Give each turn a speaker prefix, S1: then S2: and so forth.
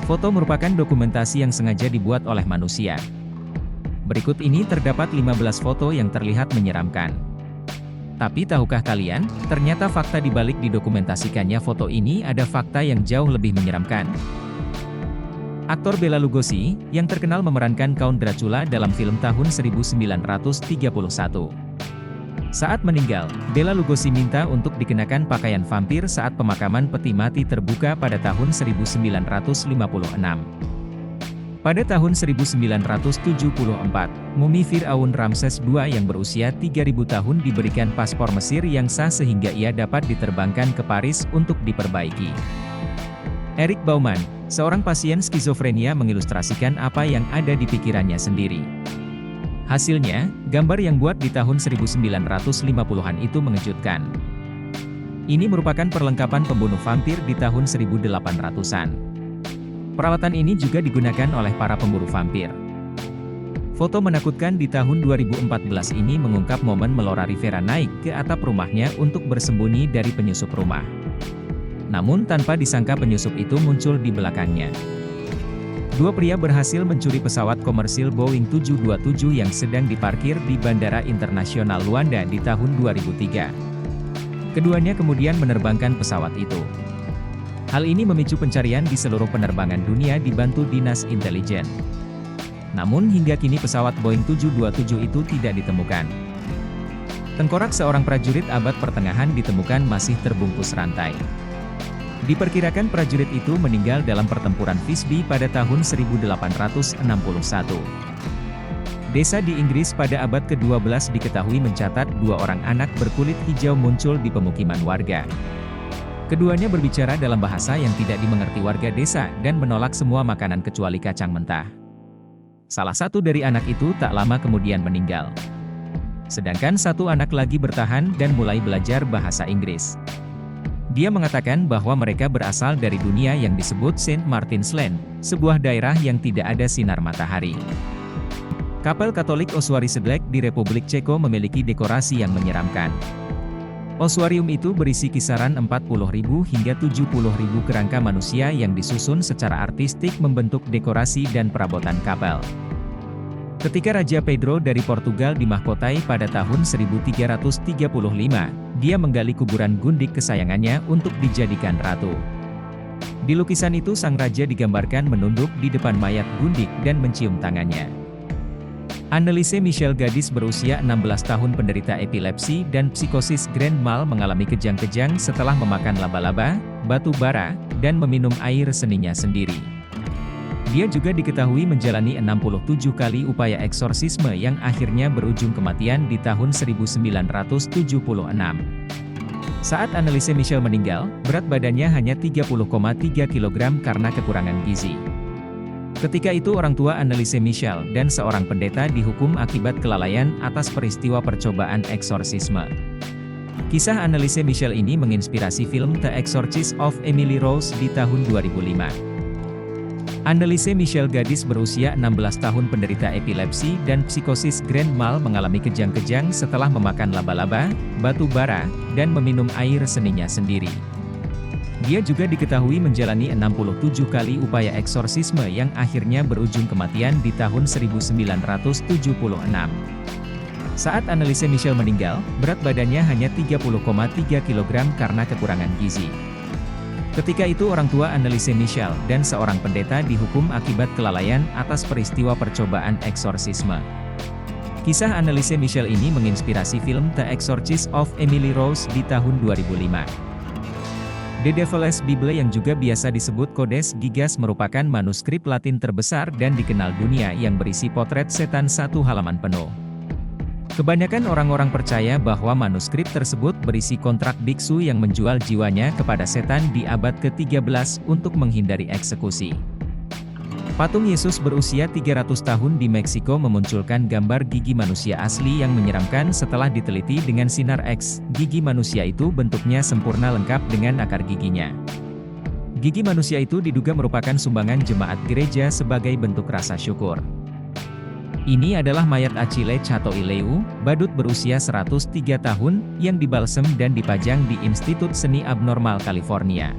S1: Foto merupakan dokumentasi yang sengaja dibuat oleh manusia. Berikut ini terdapat 15 foto yang terlihat menyeramkan. Tapi tahukah kalian, ternyata fakta dibalik didokumentasikannya foto ini ada fakta yang jauh lebih menyeramkan. Aktor Bela Lugosi, yang terkenal memerankan Count Dracula dalam film tahun 1931. Saat meninggal, Bela Lugosi minta untuk dikenakan pakaian vampir saat pemakaman peti mati terbuka pada tahun 1956. Pada tahun 1974, mumi Fir'aun Ramses II yang berusia 3.000 tahun diberikan paspor Mesir yang sah sehingga ia dapat diterbangkan ke Paris untuk diperbaiki. Eric Bauman, seorang pasien skizofrenia mengilustrasikan apa yang ada di pikirannya sendiri. Hasilnya, gambar yang buat di tahun 1950-an itu mengejutkan. Ini merupakan perlengkapan pembunuh vampir di tahun 1800-an. Peralatan ini juga digunakan oleh para pemburu vampir. Foto menakutkan di tahun 2014 ini mengungkap momen Melora Rivera naik ke atap rumahnya untuk bersembunyi dari penyusup rumah. Namun tanpa disangka penyusup itu muncul di belakangnya. Dua pria berhasil mencuri pesawat komersil Boeing 727 yang sedang diparkir di Bandara Internasional Luanda di tahun 2003. Keduanya kemudian menerbangkan pesawat itu. Hal ini memicu pencarian di seluruh penerbangan dunia dibantu dinas intelijen. Namun hingga kini pesawat Boeing 727 itu tidak ditemukan. Tengkorak seorang prajurit abad pertengahan ditemukan masih terbungkus rantai. Diperkirakan prajurit itu meninggal dalam pertempuran Visby pada tahun 1861. Desa di Inggris pada abad ke-12 diketahui mencatat 2 orang anak berkulit hijau muncul di pemukiman warga. Keduanya berbicara dalam bahasa yang tidak dimengerti warga desa dan menolak semua makanan kecuali kacang mentah. Salah satu dari anak itu tak lama kemudian meninggal. Sedangkan satu anak lagi bertahan dan mulai belajar bahasa Inggris. Dia mengatakan bahwa mereka berasal dari dunia yang disebut Saint Martin's Land, sebuah daerah yang tidak ada sinar matahari. Kapel Katolik Ossuary Sedlec di Republik Ceko memiliki dekorasi yang menyeramkan. Ossuarium itu berisi kisaran 40.000 hingga 70.000 kerangka manusia yang disusun secara artistik membentuk dekorasi dan perabotan kapel. Ketika Raja Pedro dari Portugal dimahkotai pada tahun 1335, dia menggali kuburan gundik kesayangannya untuk dijadikan ratu. Di lukisan itu sang raja digambarkan menunduk di depan mayat gundik dan mencium tangannya. Anneliese Michel, gadis berusia 16 tahun penderita epilepsi dan psikosis grand mal, mengalami kejang-kejang setelah memakan laba-laba, batu bara, dan meminum air seninya sendiri. Dia juga diketahui menjalani 67 kali upaya eksorsisme yang akhirnya berujung kematian di tahun 1976. Saat Anneliese Michel meninggal, berat badannya hanya 30,3 kg karena kekurangan gizi. Ketika itu orang tua Anneliese Michel dan seorang pendeta dihukum akibat kelalaian atas peristiwa percobaan eksorsisme. Kisah Anneliese Michel ini menginspirasi film The Exorcist of Emily Rose di tahun 2005. Anneliese Michel, gadis berusia 16 tahun penderita epilepsi dan psikosis grand mal, mengalami kejang-kejang setelah memakan laba-laba, batu bara, dan meminum air seninya sendiri. Dia juga diketahui menjalani 67 kali upaya eksorsisme yang akhirnya berujung kematian di tahun 1976. Saat Anneliese Michel meninggal, berat badannya hanya 30,3 kg karena kekurangan gizi. Ketika itu orang tua Anneliese Michel dan seorang pendeta dihukum akibat kelalaian atas peristiwa percobaan eksorsisme. Kisah Anneliese Michel ini menginspirasi film The Exorcist of Emily Rose di tahun 2005. The Devil's Bible, yang juga biasa disebut Codex Gigas, merupakan manuskrip Latin terbesar dan dikenal dunia yang berisi potret setan 1 halaman penuh. Kebanyakan orang-orang percaya bahwa manuskrip tersebut berisi kontrak biksu yang menjual jiwanya kepada setan di abad ke-13 untuk menghindari eksekusi. Patung Yesus berusia 300 tahun di Meksiko memunculkan gambar gigi manusia asli yang menyeramkan setelah diteliti dengan sinar X. Gigi manusia itu bentuknya sempurna lengkap dengan akar giginya. Gigi manusia itu diduga merupakan sumbangan jemaat gereja sebagai bentuk rasa syukur. Ini adalah mayat Achille Chatoileu, badut berusia 103 tahun, yang dibalsem dan dipajang di Institut Seni Abnormal California.